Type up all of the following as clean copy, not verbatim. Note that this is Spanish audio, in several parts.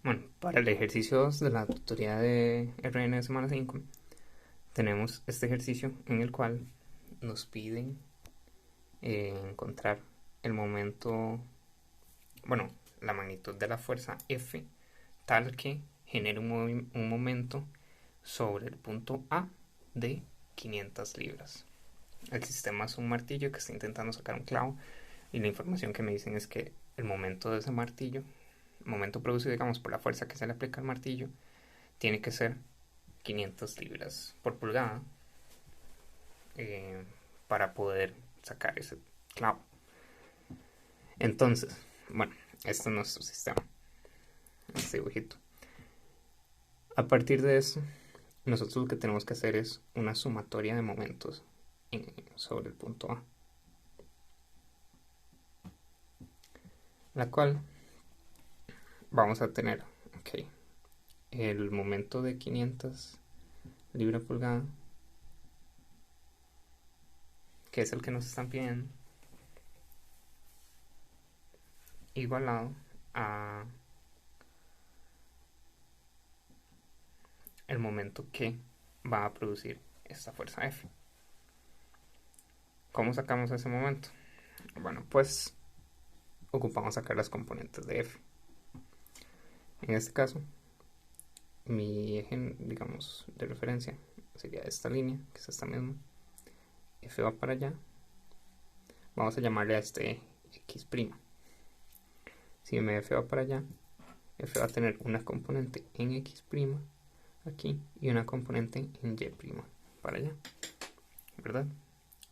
Bueno, para el ejercicio 2 de la tutoría de RN de semana 5, tenemos este ejercicio en el cual nos piden encontrar el momento, bueno, la magnitud de la fuerza F tal que genere un momento sobre el punto A de 500 libras. El sistema es un martillo que está intentando sacar un clavo y la información que me dicen es que el momento de ese martillo, el momento producido, digamos, por la fuerza que se le aplica al martillo, tiene que ser 500 libras por pulgada eh, para poder sacar ese clavo. Entonces, bueno, este es nuestro sistema, este dibujito. A partir de eso, nosotros lo que tenemos que hacer es una sumatoria de momentos sobre el punto A, la cual vamos a tener, ok, el momento de 500 libra pulgada, que es el que nos están pidiendo, igualado a el momento que va a producir esta fuerza F. ¿Cómo sacamos ese momento? Bueno, pues ocupamos sacar las componentes de F. En este caso, mi eje, digamos, de referencia sería esta línea, que es esta misma. F va para allá. Vamos a llamarle a este X'. Si mi F va para allá, F va a tener una componente en X' aquí y una componente en Y' para allá, ¿verdad?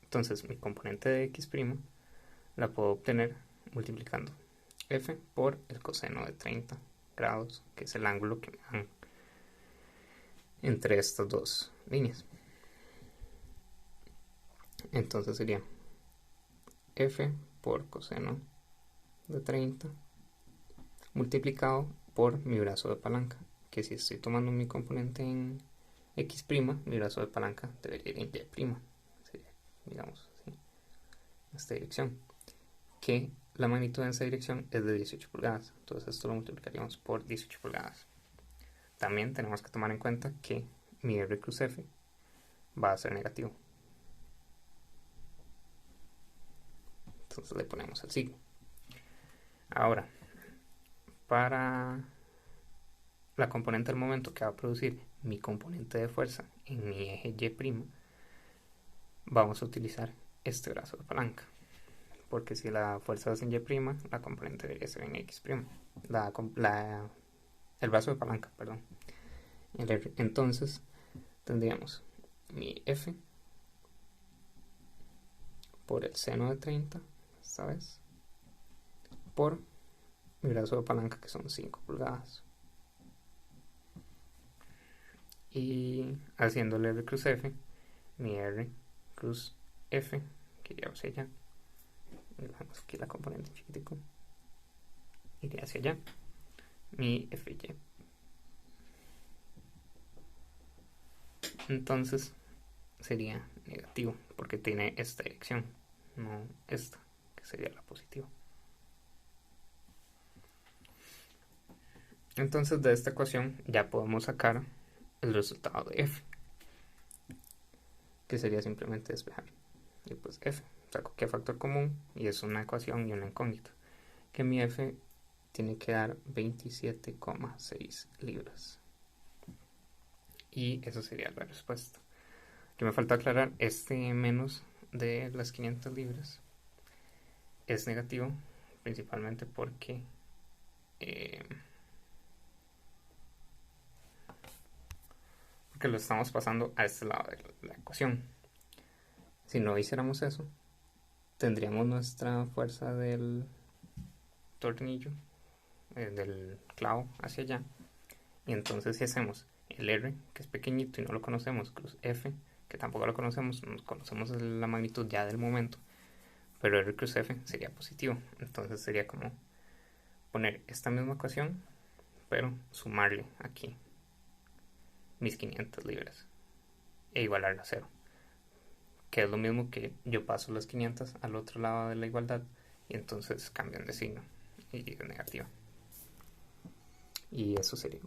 Entonces mi componente de X' la puedo obtener multiplicando F por el coseno de 30 grados, que es el ángulo que me dan entre estas dos líneas. Entonces sería F por coseno de 30 multiplicado por mi brazo de palanca, que si estoy tomando mi componente en X', mi brazo de palanca debería ir en Y', sería, digamos así, en esta dirección, que la magnitud en esa dirección es de 18 pulgadas, entonces esto lo multiplicaríamos por 18 pulgadas. También tenemos que tomar en cuenta que mi R cruz F va a ser negativo, entonces le ponemos el signo. Ahora, para la componente del momento que va a producir mi componente de fuerza en mi eje Y', vamos a utilizar este brazo de palanca, porque si la fuerza es en Y', la componente debería ser en X', el brazo de palanca, perdón. Entonces tendríamos mi F por el seno de 30, esta vez, por mi brazo de palanca, que son 5 pulgadas. Y haciendo el R cruz F, mi R cruz F, que iría hacia allá, dejamos aquí la componente chiquitico, iría hacia allá, mi FY. Entonces sería negativo, porque tiene esta dirección, no esta, que sería la positiva. Entonces de esta ecuación ya podemos sacar el resultado de F, que sería simplemente despejar. Y pues F, saco qué factor común y es una ecuación y una incógnita, que mi F tiene que dar 27,6 libras. Y esa sería la respuesta. Que me falta aclarar, este menos de las 500 libras es negativo, principalmente porque lo estamos pasando a este lado de la ecuación. Si no hiciéramos eso, tendríamos nuestra fuerza del tornillo, del clavo hacia allá, y entonces si hacemos el R, que es pequeñito y no lo conocemos, cruz F, que tampoco lo conocemos, no conocemos la magnitud ya del momento, pero R cruz F sería positivo. Entonces sería como poner esta misma ecuación, pero sumarle aquí mis 500 libras e igualarla a 0, que es lo mismo que yo paso las 500 al otro lado de la igualdad y entonces cambian de signo y es negativa. Y eso sería.